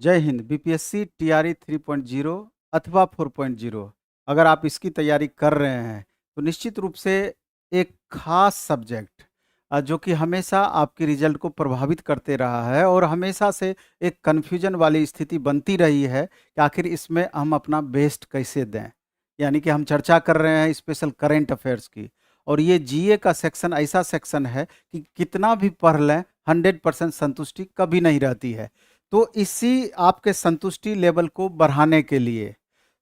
जय Hind. BPSC TRE 3.0 अथवा 4.0 अगर आप इसकी तैयारी कर रहे हैं तो निश्चित रूप से एक खास सब्जेक्ट जो कि हमेशा आपके रिजल्ट को प्रभावित करते रहा है और हमेशा से एक कन्फ्यूजन वाली स्थिति बनती रही है कि आखिर इसमें हम अपना बेस्ट कैसे दें। यानी कि हम चर्चा कर रहे हैं स्पेशल करंट अफेयर्स की, और ये जीए का सेक्शन ऐसा सेक्शन है कि कितना भी पढ़ लें 100% संतुष्टि कभी नहीं रहती है। तो इसी आपके संतुष्टि लेवल को बढ़ाने के लिए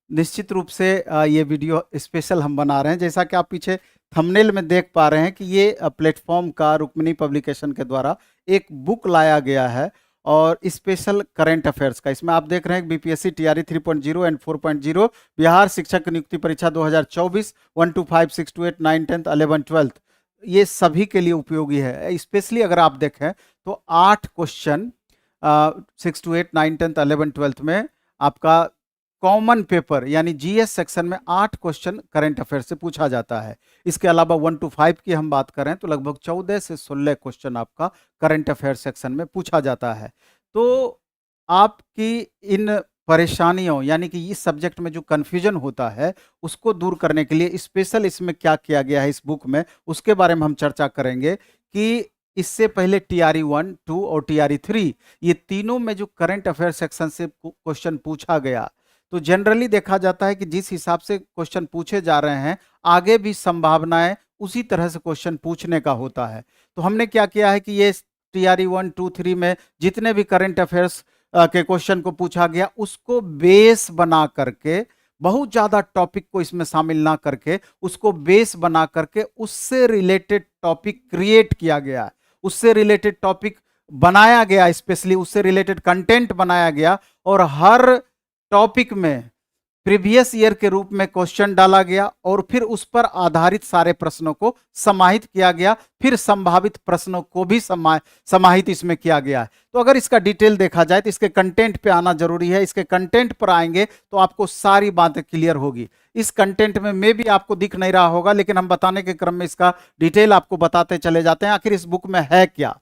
निश्चित रूप से ये वीडियो स्पेशल हम बना रहे हैं। जैसा कि आप पीछे थंबनेल में देख पा रहे हैं कि ये प्लेटफॉर्म का रुक्मिणी पब्लिकेशन के द्वारा एक बुक लाया गया है और स्पेशल करंट अफेयर्स का। इसमें आप देख रहे हैं बीपीएससी टीआरई 3.0 एंड 4.0 बिहार शिक्षक नियुक्ति परीक्षा 2024 1 to 5 6 to 8 9 10th 11 12th ये सभी के लिए उपयोगी है। स्पेशली अगर आप देखें तो 8 क्वेश्चन 6 to 8 9 10th 11 12th में आपका कॉमन पेपर यानी जीएस सेक्शन में 8 क्वेश्चन करंट अफेयर से पूछा जाता है। इसके अलावा 1 to 5 की हम बात करें तो लगभग 14 से 16 क्वेश्चन आपका करंट अफेयर सेक्शन में पूछा जाता है। तो आपकी इन परेशानियों यानी कि इस सब्जेक्ट में जो कन्फ्यूजन होता है उसको दूर करने के लिए स्पेशल इसमें क्या किया गया है इस बुक में, उसके बारे में हम चर्चा करेंगे कि इससे पहले टीआरई 1, 2 और टीआरई 3 ये तीनों में जो करंट अफेयर सेक्शन से क्वेश्चन पूछा गया, तो जनरली देखा जाता है कि जिस हिसाब से क्वेश्चन पूछे जा रहे हैं आगे भी संभावनाएं उसी तरह से क्वेश्चन पूछने का होता है। तो हमने क्या किया है कि ये टीआरई 1, 2, 3 में जितने भी करंट अफेयर्स के क्वेश्चन को पूछा गया उसको बेस बना करके, बहुत ज्यादा टॉपिक को इसमें शामिल ना करके उसको बेस बना करके उससे रिलेटेड टॉपिक क्रिएट किया गया, उससे रिलेटेड टॉपिक बनाया गया, स्पेशली उससे रिलेटेड कंटेंट बनाया गया और हर टॉपिक में प्रीवियस ईयर के रूप में क्वेश्चन डाला गया और फिर उस पर आधारित सारे प्रश्नों को समाहित किया गया, फिर संभावित प्रश्नों को भी समाहित इसमें किया गया है। तो अगर इसका डिटेल देखा जाए तो इसके कंटेंट पे आना जरूरी है। इसके कंटेंट पर आएंगे तो आपको सारी बातें क्लियर होगी। इस कंटेंट में मे भी आपको दिख नहीं रहा होगा, लेकिन हम बताने के क्रम में इसका डिटेल आपको बताते चले जाते हैं आखिर इस बुक में है क्या।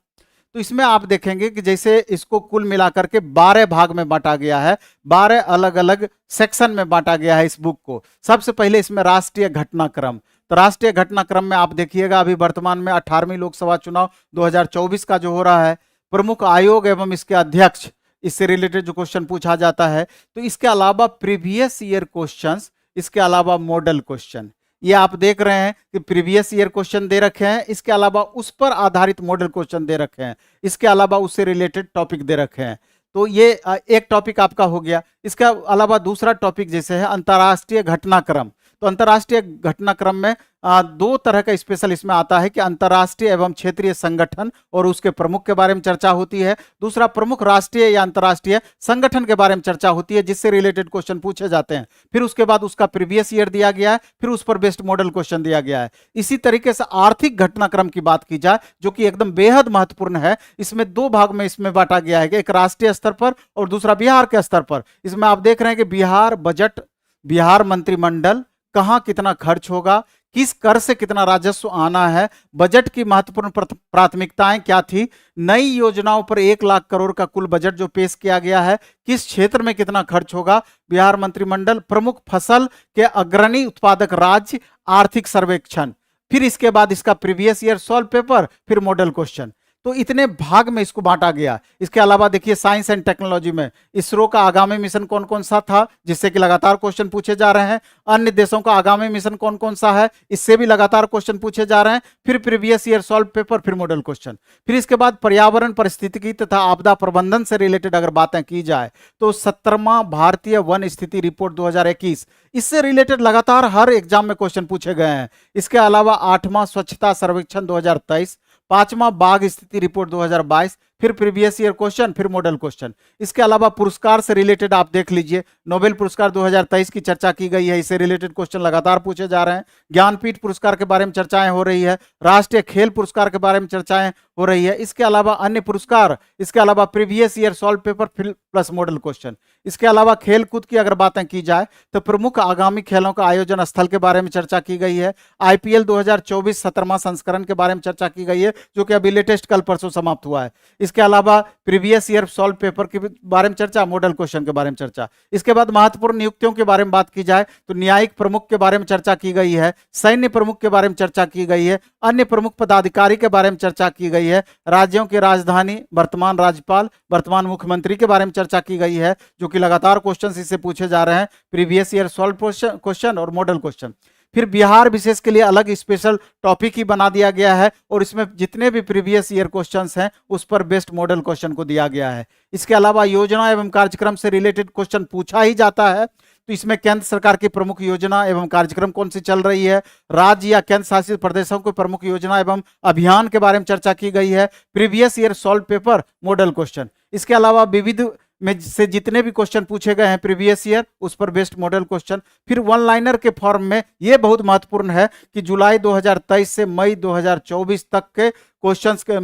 तो इसमें आप देखेंगे कि जैसे इसको कुल मिलाकर के 12 भाग में बांटा गया है, 12 अलग अलग सेक्शन में बांटा गया है इस बुक को। सबसे पहले इसमें राष्ट्रीय घटनाक्रम, तो राष्ट्रीय घटनाक्रम में आप देखिएगा अभी वर्तमान में 18वीं लोकसभा चुनाव 2024 का जो हो रहा है, प्रमुख आयोग एवं इसके अध्यक्ष, इससे रिलेटेड जो क्वेश्चन पूछा जाता है। तो इसके अलावा प्रीवियस ईयर क्वेश्चंस, इसके अलावा मॉडल क्वेश्चन, ये आप देख रहे हैं कि प्रीवियस ईयर क्वेश्चन दे रखे हैं, इसके अलावा उस पर आधारित मॉडल क्वेश्चन दे रखे हैं, इसके अलावा उससे रिलेटेड टॉपिक दे रखे हैं। तो ये एक टॉपिक आपका हो गया। इसके अलावा दूसरा टॉपिक जैसे है अंतर्राष्ट्रीय घटनाक्रम, तो अंतर्राष्ट्रीय घटनाक्रम में दो तरह का स्पेशल इसमें आता है कि अंतर्राष्ट्रीय एवं क्षेत्रीय संगठन और उसके प्रमुख के बारे में चर्चा होती है। दूसरा प्रमुख राष्ट्रीय या अंतर्राष्ट्रीय संगठन के बारे में चर्चा होती है जिससे रिलेटेड क्वेश्चन पूछे जाते हैं। फिर उसके बाद उसका प्रीवियस ईयर दिया गया है, फिर उस पर बेस्ड मॉडल क्वेश्चन दिया गया है। इसी तरीके से आर्थिक घटनाक्रम की बात की जाए जो कि एकदम बेहद महत्वपूर्ण है, इसमें दो भाग में इसमें बांटा गया है, एक राष्ट्रीय स्तर पर और दूसरा बिहार के स्तर पर। इसमें आप देख रहे हैं कि बिहार बजट, बिहार मंत्रिमंडल, कहां कितना खर्च होगा, किस कर से कितना राजस्व आना है, बजट की महत्वपूर्ण प्राथमिकताएं क्या थी, नई योजनाओं पर 1 लाख करोड़ का कुल बजट जो पेश किया गया है, किस क्षेत्र में कितना खर्च होगा, बिहार मंत्रिमंडल, प्रमुख फसल के अग्रणी उत्पादक राज्य, आर्थिक सर्वेक्षण, फिर इसके बाद इसका प्रीवियस ईयर सॉल्व पेपर, फिर मॉडल क्वेश्चन। तो इतने भाग में इसको बांटा गया। इसके अलावा देखिए साइंस एंड टेक्नोलॉजी में इसरो का आगामी मिशन कौन कौन सा था जिससे कि लगातार क्वेश्चन पूछे जा रहे हैं, अन्य देशों का आगामी मिशन कौन कौन सा है इससे भी लगातार क्वेश्चन पूछे जा रहे हैं, फिर प्रीवियस ईयर सॉल्व पेपर, फिर मॉडल क्वेश्चन। फिर इसके बाद पर्यावरण पारिस्थितिकी तथा आपदा प्रबंधन से रिलेटेड अगर बातें की जाए तो 17वां भारतीय वन स्थिति रिपोर्ट 2021, इससे रिलेटेड लगातार हर एग्जाम में क्वेश्चन पूछे गए हैं। इसके अलावा 8वां स्वच्छता सर्वेक्षण 2023, 5वां बाघ स्थिति रिपोर्ट 2022, फिर प्रीवियस ईयर क्वेश्चन, फिर मॉडल क्वेश्चन। इसके अलावा पुरस्कार से रिलेटेड आप देख लीजिए, नोबेल पुरस्कार 2023 की चर्चा की गई है, इससे रिलेटेड क्वेश्चन लगातार पूछे जा रहे हैं। ज्ञानपीठ पुरस्कार के बारे में चर्चाएं हो रही है, राष्ट्रीय खेल पुरस्कार के बारे में चर्चाएं हो रही है। इसके अलावा अन्य पुरस्कार, इसके अलावा previous year solve paper plus model question, इसके अलावा खेल कूद की अगर बातें की जाए तो प्रमुख आगामी खेलों का आयोजन स्थल के बारे में चर्चा की गई है। आईपीएल 2024 17वां संस्करण के बारे में चर्चा की गई है, जो कि अभी लेटेस्ट कल परसों समाप्त हुआ है। इसके अलावा प्रीवियस ईयर सॉल्व पेपर के बारे में चर्चा, मॉडल क्वेश्चन के बारे में चर्चा। इसके बाद महत्वपूर्ण नियुक्तियों के बारे में बात की जाए तो न्यायिक प्रमुख के बारे में चर्चा की गई है, सैन्य प्रमुख के बारे में चर्चा की गई है, अन्य प्रमुख पदाधिकारी के बारे में चर्चा की गई है, राज्यों की राजधानी, वर्तमान राज्यपाल, वर्तमान मुख्यमंत्री के बारे में चर्चा की गई है, जो कि लगातार क्वेश्चन इससे पूछे जा रहे हैं, प्रीवियस ईयर सॉल्व क्वेश्चन और मॉडल क्वेश्चन। फिर बिहार विशेष के लिए अलग स्पेशल टॉपिक ही बना दिया गया है और इसमें जितने भी प्रीवियस ईयर क्वेश्चंस हैं उस पर बेस्ट मॉडल क्वेश्चन को दिया गया है। इसके अलावा योजना एवं कार्यक्रम से रिलेटेड क्वेश्चन पूछा ही जाता है, तो इसमें केंद्र सरकार की प्रमुख योजना एवं कार्यक्रम कौन सी चल रही है, राज्य या केंद्र शासित प्रदेशों की प्रमुख योजना एवं अभियान के बारे में चर्चा की गई है, previous year solve paper, model question. इसके अलावा विविध में से जितने भी क्वेश्चन पूछे गए हैं प्रीवियस ईयर, उस पर बेस्ट मॉडल क्वेश्चन। फिर वन लाइनर के फॉर्म में, ये बहुत महत्वपूर्ण है कि जुलाई 2023 से मई 2024 तक के क्वेश्चंस के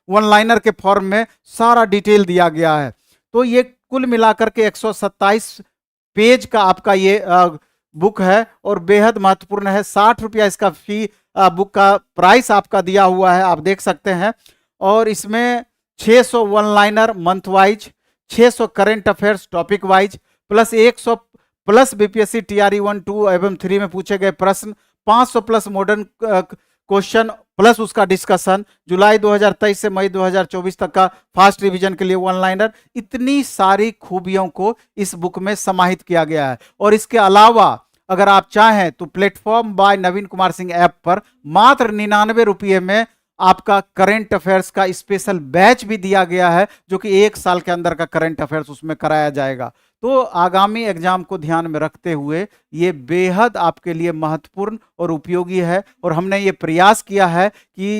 वन लाइनर के फॉर्म में सारा डिटेल दिया गया है। तो ये कुल मिलाकर के 127 पेज का आपका ये बुक है और बेहद महत्वपूर्ण है। 60 रुपया इसका फी, बुक का प्राइस आपका दिया हुआ है, आप देख सकते हैं। और इसमें 600 one liner month wise, 600 current affairs topic wise, plus 100 plus BPSC TRE 1, 2 एवं 3 में पूछे गए प्रश्न, 500 प्लस मॉडर्न क्वेश्चन प्लस उसका डिस्कशन, जुलाई 2023 से मई 2024 तक का फास्ट रिवीजन के लिए वन लाइनर। इतनी सारी खूबियों को इस बुक में समाहित किया गया है। और इसके अलावा अगर आप चाहें तो प्लेटफॉर्म बाय नवीन कुमार सिंह ऐप पर मात्र 99 रुपये में आपका करंट अफेयर्स का स्पेशल बैच भी दिया गया है, जो कि 1 साल के अंदर का करंट अफेयर्स उसमें कराया जाएगा। तो आगामी एग्जाम को ध्यान में रखते हुए ये बेहद आपके लिए महत्वपूर्ण और उपयोगी है। और हमने ये प्रयास किया है कि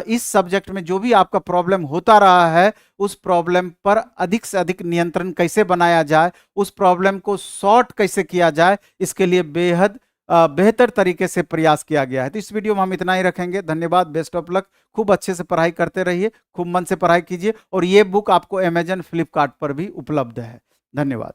इस सब्जेक्ट में जो भी आपका प्रॉब्लम होता रहा है, उस प्रॉब्लम पर अधिक से अधिक नियंत्रण कैसे बनाया जाए, उस प्रॉब्लम को सॉर्ट कैसे किया जाए, इसके लिए बेहद बेहतर तरीके से प्रयास किया गया है। तो इस वीडियो में हम इतना ही रखेंगे। धन्यवाद, बेस्ट ऑफ लक। खूब अच्छे से पढ़ाई करते रहिए, खूब मन से पढ़ाई कीजिए। और ये बुक आपको अमेजन, फ्लिपकार्ट पर भी उपलब्ध है। धन्यवाद।